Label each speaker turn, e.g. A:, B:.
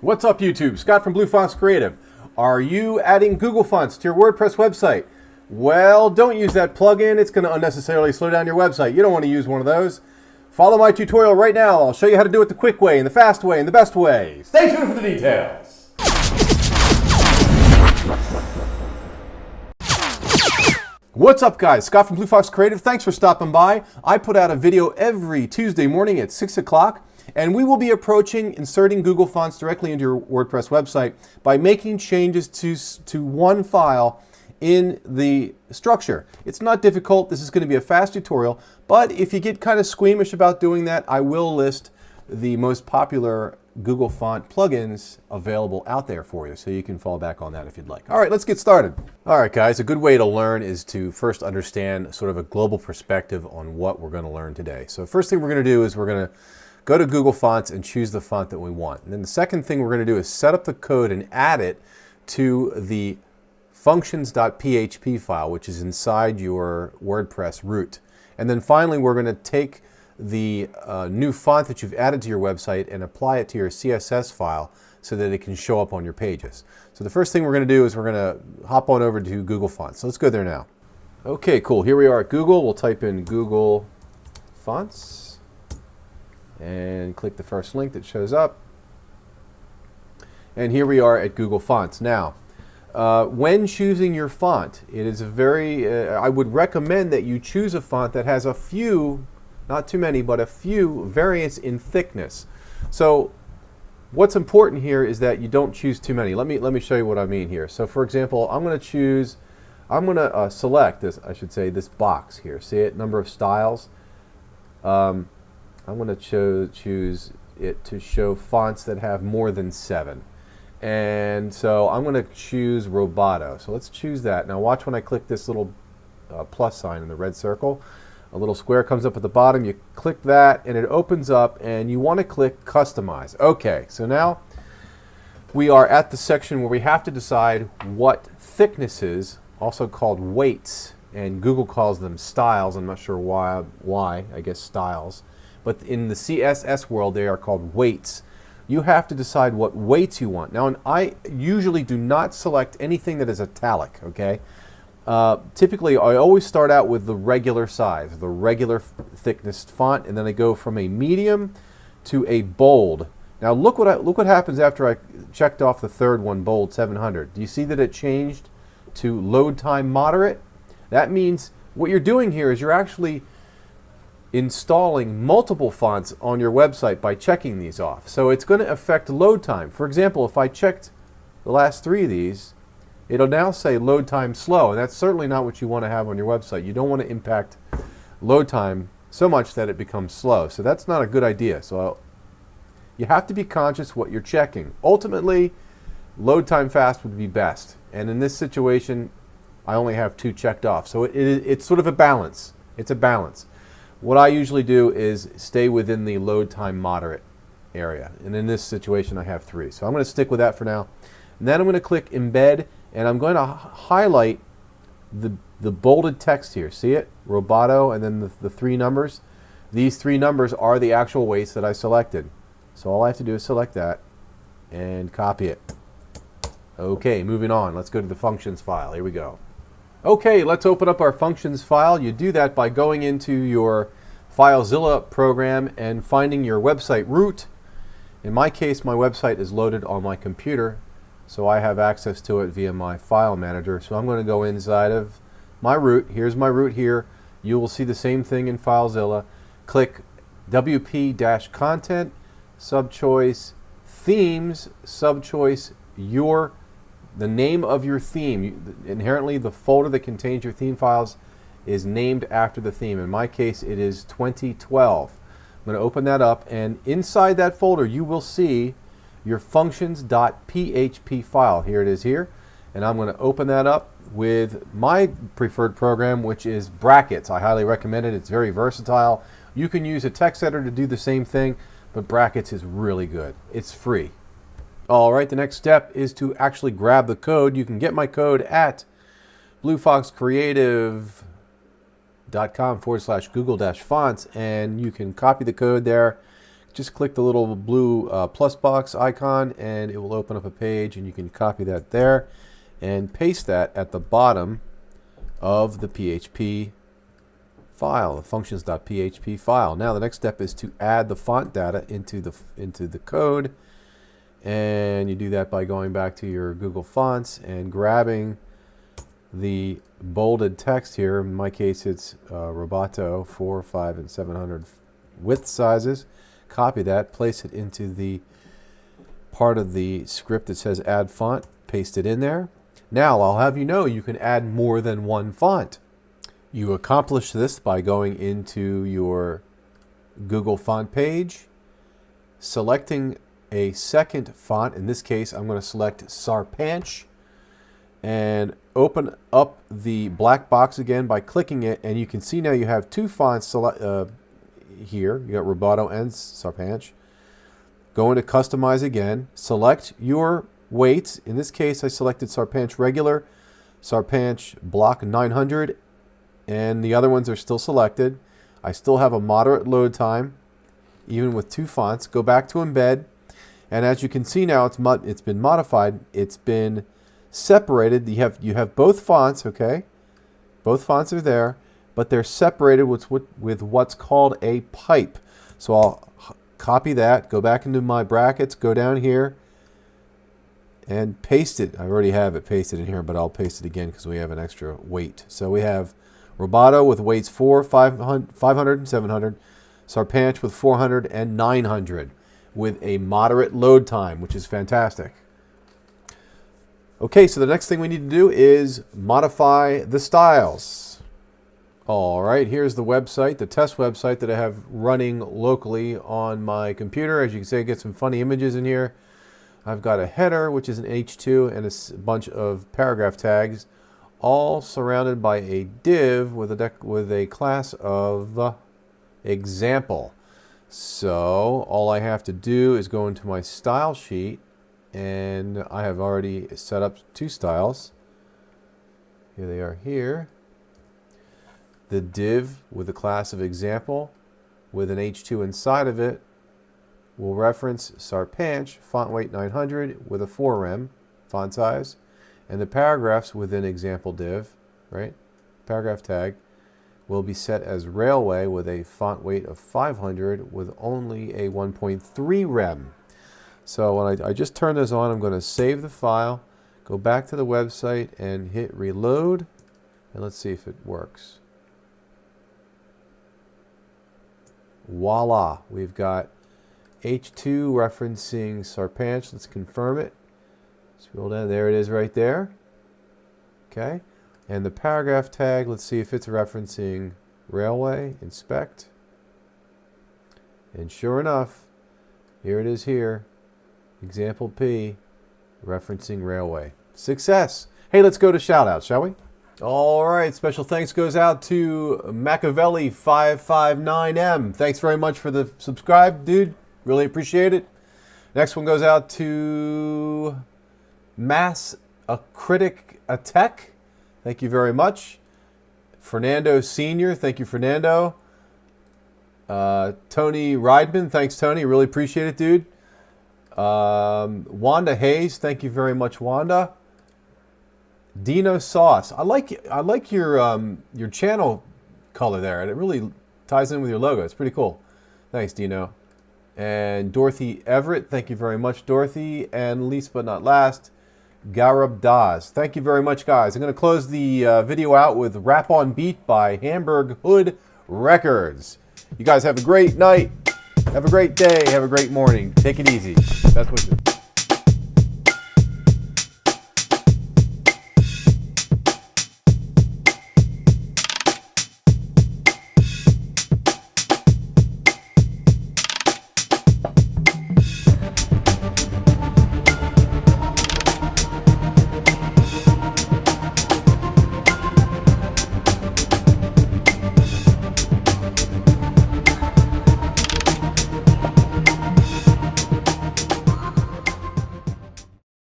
A: What's up, YouTube? Scott from Blue Fox Creative. Are you adding Google fonts to your WordPress website? Well, don't use that plugin. It's going to unnecessarily slow down your website. You don't want to use one of those. Follow my tutorial right now. I'll show you how to do it the quick way and the fast way and the best way. Stay tuned for the details. What's up, guys? Scott from Blue Fox Creative. Thanks for stopping by. I put out a video every Tuesday morning at 6 o'clock. And we will be approaching inserting Google fonts directly into your WordPress website by making changes to one file in the structure. It's not difficult. This is going to be a fast tutorial, but if you get kind of squeamish about doing that, I will list the most popular Google font plugins available out there for you, so you can fall back on that if you'd like. All right, let's get started. All right, guys, a good way to learn is to first understand sort of a global perspective on what we're going to learn today. So first thing we're going to do is we're going to go to Google Fonts and choose the font that we want. And then the second thing we're going to do is set up the code and add it to the functions.php file, which is inside your WordPress root. And then finally, we're going to take the new font that you've added to your website and apply it to your CSS file so that it can show up on your pages. So the first thing we're going to do is we're going to hop on over to Google Fonts. So let's go there now. Okay, cool. Here we are at Google. We'll type in Google Fonts and click the first link that shows up. And here we are at Google Fonts. Now, when choosing your font, it is a very, I would recommend that you choose a font that has a few, not too many, but a few variants in thickness. So what's important here is that you don't choose too many. Let me show you what I mean here. So for example, I'm going to select this, I should say, this box here. See it, number of styles. I'm going to choose it to show fonts that have more than 7. And so I'm going to choose Roboto. So let's choose that. Now watch when I click this little plus sign in the red circle. A little square comes up at the bottom. You click that and it opens up, and you want to click Customize. Okay, so now we are at the section where we have to decide what thicknesses, also called weights, and Google calls them styles. I'm not sure why, I guess styles. But in the CSS world, they are called weights. You have to decide what weights you want. Now, I usually do not select anything that is italic, okay? Typically, I always start out with the regular size, the regular thickness font, and then I go from a medium to a bold. Now, look what happens after I checked off the third one, bold 700. Do you see that it changed to load time moderate? That means what you're doing here is you're actually installing multiple fonts on your website by checking these off. So it's going to affect load time. For example, if I checked the last 3 of these, it'll now say load time slow, and that's certainly not what you want to have on your website. You don't want to impact load time so much that it becomes slow. So that's not a good idea. So you have to be conscious what you're checking. Ultimately, load time fast would be best. And in this situation, I only have 2 checked off. So it's sort of a balance. It's a balance. What I usually do is stay within the load time moderate area. And in this situation, I have 3. So I'm going to stick with that for now. And then I'm going to click Embed, and I'm going to highlight the bolded text here. See it? Roboto, and then the 3 numbers. These 3 numbers are the actual weights that I selected. So all I have to do is select that and copy it. Okay, moving on. Let's go to the functions file. Here we go. Okay, let's open up our functions file. You do that by going into your FileZilla program and finding your website root. In my case, my website is loaded on my computer, so I have access to it via my file manager. So I'm going to go inside of my root. Here's my root here. You will see the same thing in FileZilla. Click WP-content, subchoice themes, subchoice the name of your theme. Inherently, the folder that contains your theme files is named after the theme. In my case, it is 2012. I'm going to open that up, and inside that folder, you will see your functions.php file. Here it is here, and I'm going to open that up with my preferred program, which is Brackets. I highly recommend it. It's very versatile. You can use a text editor to do the same thing, but Brackets is really good. It's free. All right, the next step is to actually grab the code. You can get my code at bluefoxcreative.com/Google-fonts, and you can copy the code there, just click the little blue plus box icon and it will open up a page, and you can copy that there and paste that at the bottom of the PHP file, the functions.php file. Now the next step is to add the font data into the code, and you do that by going back to your Google Fonts and grabbing the bolded text here. In my case, it's Roboto 4, 5, and 700 width sizes. Copy that, place it into the part of the script that says add font, paste it in there. Now I'll have you know you can add more than one font. You accomplish this by going into your Google font page, selecting a second font. In this case, I'm going to select Sarpanch, and open up the black box again by clicking it, and you can see now you have two fonts here. You got Roboto and Sarpanch. Go into Customize again, select your weights. In this case, I selected Sarpanch Regular, Sarpanch Block 900, and the other ones are still selected. I still have a moderate load time, even with two fonts. Go back to Embed, and as you can see now, it's been modified. It's been separated. You have both fonts, okay? Both fonts are there, but they're separated with what's called a pipe. So I'll copy that, go back into my brackets, go down here, and paste it. I already have it pasted in here, but I'll paste it again because we have an extra weight. So we have Roboto with weights 4, 500, and 700. Sarpanch with 400 and 900 with a moderate load time, which is fantastic. Okay, so the next thing we need to do is modify the styles. All right, here's the website, the test website that I have running locally on my computer. As you can see, I get some funny images in here. I've got a header, which is an H2, and a bunch of paragraph tags, all surrounded by a div with a class of example. So all I have to do is go into my style sheet, and I have already set up two styles. Here they are here. The div with the class of example with an H2 inside of it will reference Sarpanch font weight 900 with a 4rem font size, and the paragraphs within example div, right, paragraph tag, will be set as railway with a font weight of 500 with only a 1.3 rem. So when I just turn this on, I'm going to save the file, go back to the website and hit reload, and let's see if it works. Voila, we've got H2 referencing Sarpanch. Let's confirm it. Scroll down, there it is right there. Okay, and the paragraph tag, let's see if it's referencing railway. Inspect, and sure enough, here it is here. Example P, referencing railway. Success. Hey, let's go to shoutouts, shall we? All right, special thanks goes out to Machiavelli 559M. Thanks very much for the subscribe, dude. Really appreciate it. Next one goes out to Mass a Critic a Tech. Thank you very much. Fernando Sr. Thank you, Fernando. Tony Riedman. Thanks, Tony. Really appreciate it, dude. Wanda Hayes. Thank you very much, Wanda. Dino Sauce. I like your channel color there, and it really ties in with your logo. It's pretty cool. Thanks, Dino. And Dorothy Everett. Thank you very much, Dorothy. And least but not last, Garab Daz. Thank you very much, guys. I'm going to close the video out with Rap on Beat by Hamburg Hood Records. You guys have a great night. Have a great day. Have a great morning. Take it easy. Best wishes.